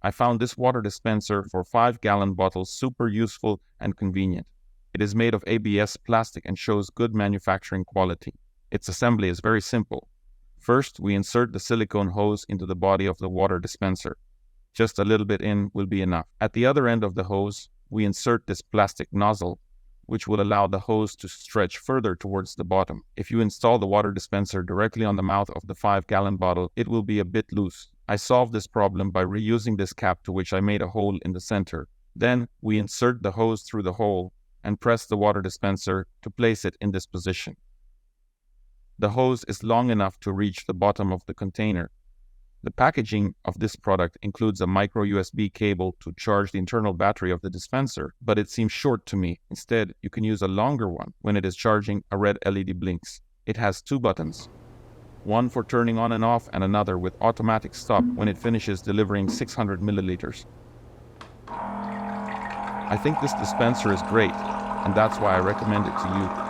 I found this water dispenser for 5-gallon bottles super useful and convenient. It is made of ABS plastic and shows good manufacturing quality. Its assembly is very simple. First, we insert the silicone hose into the body of the water dispenser. Just a little bit in will be enough. At the other end of the hose, we insert this plastic nozzle, which will allow the hose to stretch further towards the bottom. If you install the water dispenser directly on the mouth of the 5-gallon bottle, it will be a bit loose. I solved this problem by reusing this cap, to which I made a hole in the center. Then, we insert the hose through the hole and press the water dispenser to place it in this position. The hose is long enough to reach the bottom of the container. The packaging of this product includes a micro USB cable to charge the internal battery of the dispenser, but it seems short to me. Instead, you can use a longer one. When it is charging, a red LED blinks. It has 2 buttons, one for turning on and off and another with automatic stop when it finishes delivering 600 milliliters. I think this dispenser is great, and that's why I recommend it to you.